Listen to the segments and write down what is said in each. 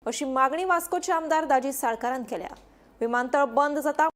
अशी मागणी वास्कोचे आमदार दाजी साळकारान केल्या। विमानतळ बंद जाता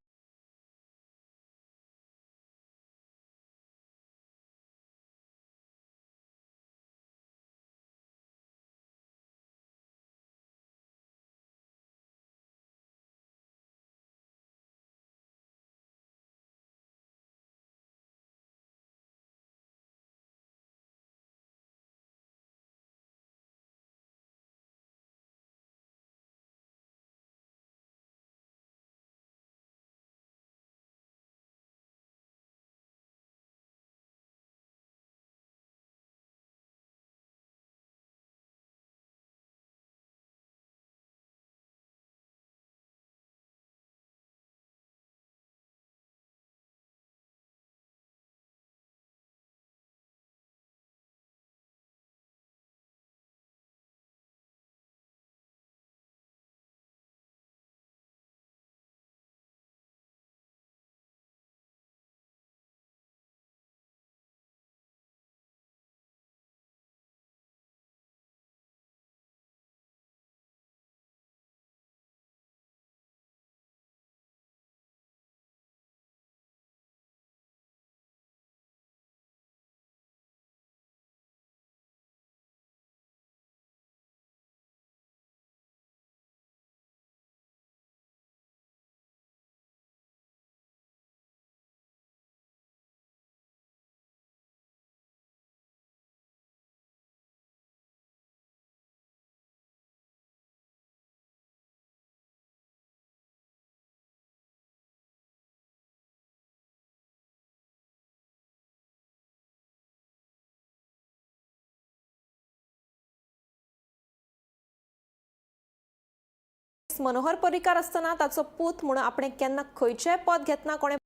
मनोहर पर्रीकार असताना ताचो पूत म्हणून आपण केन्ना खंयचेय पद घेतना कोणे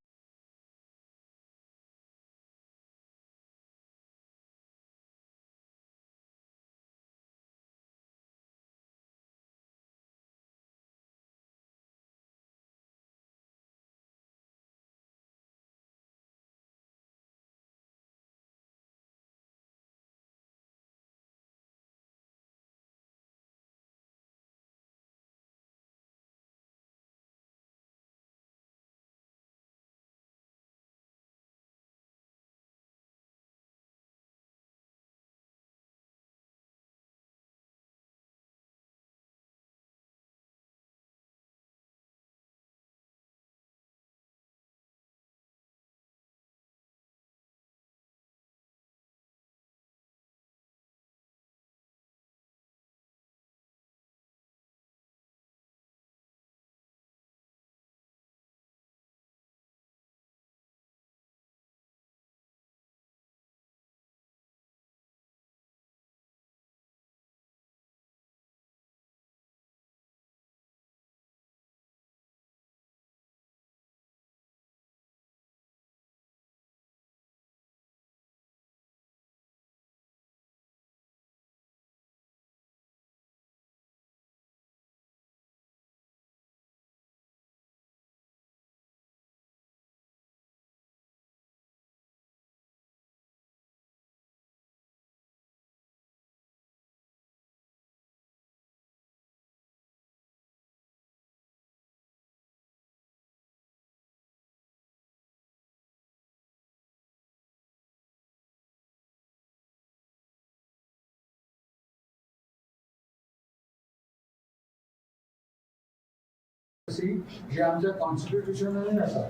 जे आमच्या कॉन्स्टिट्यूशनल आसा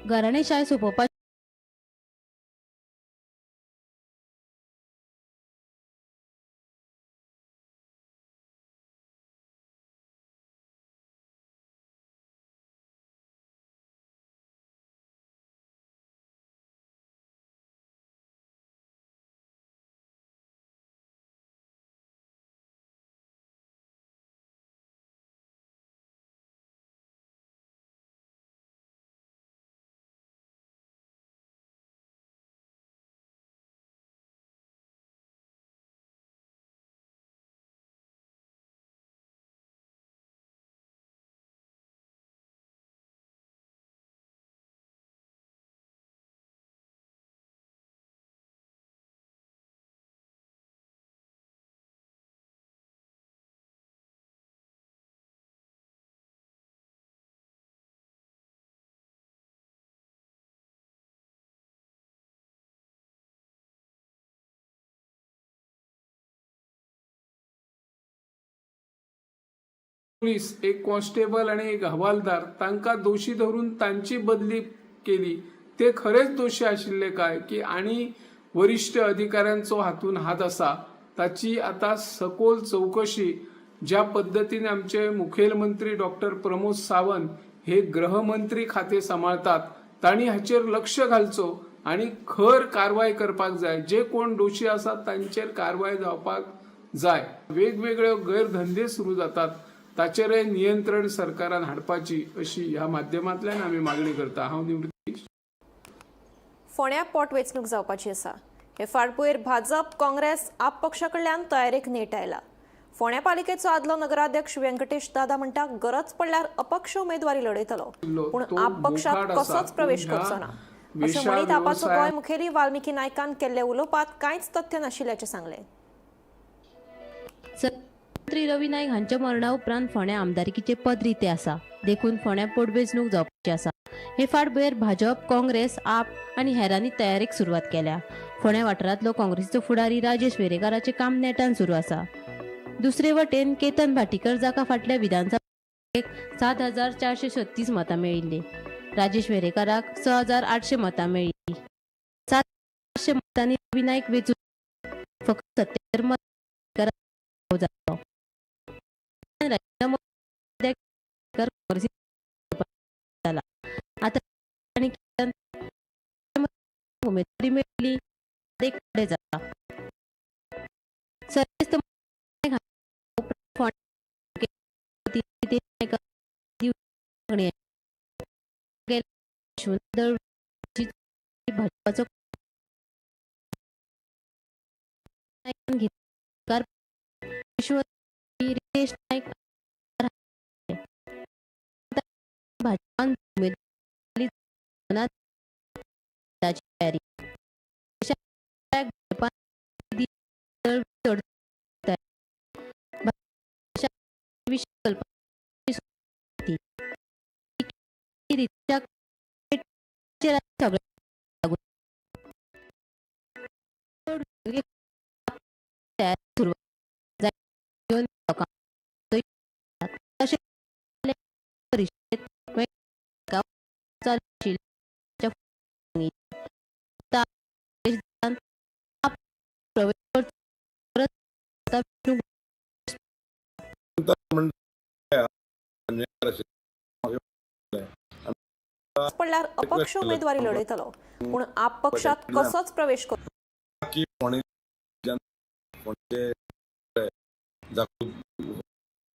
घराणेशाही सोंपोवपाची पोलीस, एक कॉन्स्टेबल आणि एक हवालदार तांकां दोशी धरून तांची बदली केली, ते खरेच दोशी आशिल्ले काय की आणि वरिष्ठ अधिकाऱ्यांचो हातून हात असा, ताची आता सखोल चौकशी ज्या पद्धतीने आमचे मुखेलमंत्री डॉक्टर प्रमोद सावंत हे गृहमंत्री खाते सांभाळतात, तांणी हाचेर लक्ष घालचो आणि खर कारवाई करपाक जाय. जे कोण दोशी आसात तांचेर कारवाई जावपाक जाय. वेगवेगळे गैरधंदे सुरू जातात, ताचेरय नियंत्रण सरकारान हाडपाची अशी ह्या माध्यमांतल्यान आमी मागणी करता. हांव निवृत्ती. फोंड्या पोटवेंचणूक जावपाची आसा. हे फाटभुंयेर भाजप, काँग्रेस, आप पक्षा कडल्यान तयारेक नेट आयला. फोंड्या पालिकेचो आदलो नगराध्यक्ष व्यंकटेश दादा म्हणटा गरज पडल्यार अपक्ष उमेदवारी लढयतलो, पूण तो आप पक्षात बोखाड आसा. कसोच प्रवेश ह्या करचो ना अशें वेश्या म्हणीत आपाचो व्यवसाय- गोंय मुखेली वाल्मिकी नायकान केल्ले उलोवपांत कांयच तथ्य नाशिल्ल्याचें सांगलें. मंत्री रवी नाईक हांच्या मरणा उपरांत फोंड्या आमदारकीचे पद रिते आसा. देखून फोंड्या पोटवेंचणूक जावपाची आसा. हे फाटभुंयेर भाजप, काँग्रेस, आप आनी हेरांनी तयारेक सुरवात केल्या. फोंड्या वाठारांतलो काँग्रेसीचो फुडारी राजेश वेरेकाराचें काम नेटान सुरू आसा. दुसरे वटेन केतन भाटीकर जाका फाटल्या विधानसभेक 7,436 मतां मेळिल्ली. राजेश वेरेकाराक 6,800 मतां मेळ्ळी. 7,800 मतांनी रवी नाईक वेंचून फकत 77 मत जालो. जाला. आता आणि केतन उमेदवारी मेळ्ळी एक कडेन जाता. सर्वेस्त भाजपाचो रितेश नाईक भाजपान उमेदवारी तयारी पडल्यार अपक्ष उमेदवारी लढयतलो, पूण आप पक्षात कसोच प्रवेश करचो की फोंडे फोंडे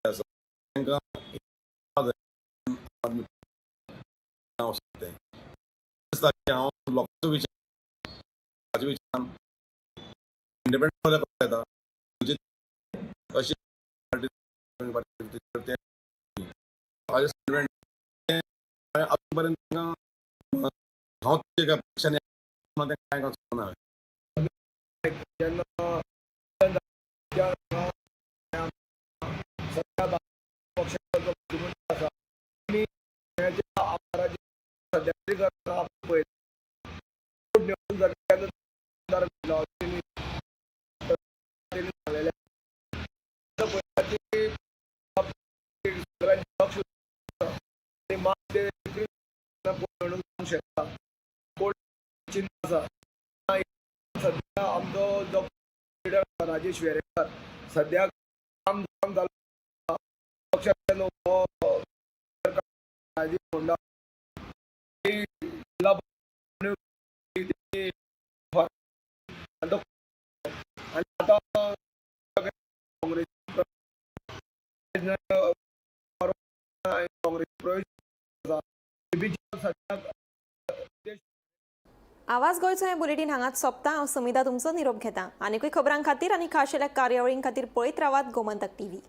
आसा तांकां हांव लोकांचो विचार इंडिपेंडंट येता अशी अजून पर्यंत हांव एका पक्षाने कांय करचो सध्या आमचो जो लिडर राजेश वेरेकर सध्या काम जालो पक्षाचो राजीव फोंडा आणि आता काँग्रेस आवाज गोंयचो हें बुलेटीन हांगाच सोंपता. हांव समिता तुमचो निरोप घेता. आनीकूय खबरां खातीर आनी खाशेल्या कार्यावळीं खातीर पळयत रावात गोमंतक टीव्ही.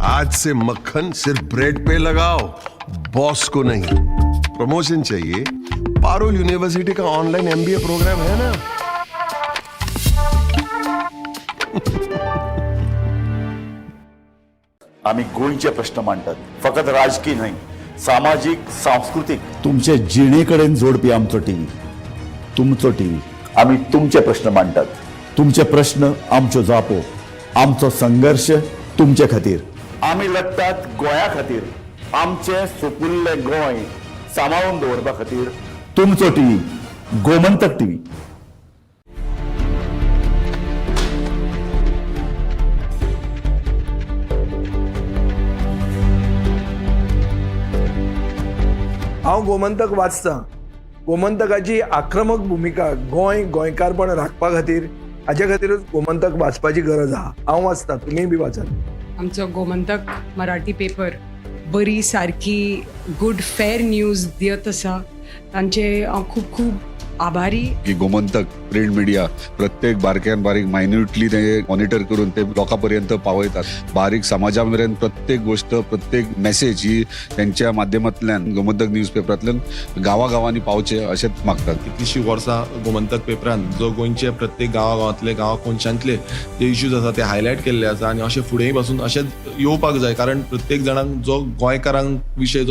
आज से मक्खन सिर्फ ब्रेड पे लगाओ, बॉस को नहीं। प्रमोशन चाहिए? पारुल यूनिवर्सिटी का ऑनलाइन MBA प्रोग्राम है ना। आम्ही गोंयचे प्रश्न मांडटात, फकत राजकीय न्हय, सामाजीक सांस्कृतिक। तुमचे जिणेकडेन जोडपी आमचो टीव्ही, तुमचो टीव्ही। आम्ही तुमचे प्रश्न मांडटात। तुमचे प्रश्न आमच्यो जापो, आमचो संघर्ष तुमचे खातीर। आम्ही लढटात गोंया खातीर, आमचे सोपुल्ले गोंय सांबाळून दवरपा खातीर। तुमचो टीव्ही, गोमंतक टीव्ही। हांव गोमंतक वाचतां। गोमंतकाची आक्रमक भुमिका गोंय गोंयकारपण राखपा खातीर हाचे खातीरच गोमंतक वाचपाची गरज आहा। हांव वाचतां, तुमी बी वाचात। आमचो गोमंतक मराठी पेपर बरी सारकी गुड फेर न्यूज दियत आसा, तांचे हांव खूब खूब आभारी। की गोमंतक प्रिंट मिडिया प्रत्येक बारक्यान बारीक मायन्युटली ते मॉनिटर करून ते लोकांपर्यंत पावयतात। बारीक समाजा मेरेन प्रत्येक गोष्ट, प्रत्येक मेसेज ही त्यांच्या माध्यमांतल्यान गोमंतक न्यूज पेपरांतल्यान गांवागांवांनी पावचे अशेंच मागतात। कितलींशीं वर्सां गोमंतक पेपरान जो गोंयचे प्रत्येक गांवांतले कोनशांतले जे इश्यूज आसा ते हायलायट केल्ले आसा, आनी अशें फुडेंय पासून अशेंच येवपाक जाय, कारण प्रत्येक जाणांक जो गोंयकारांक विशय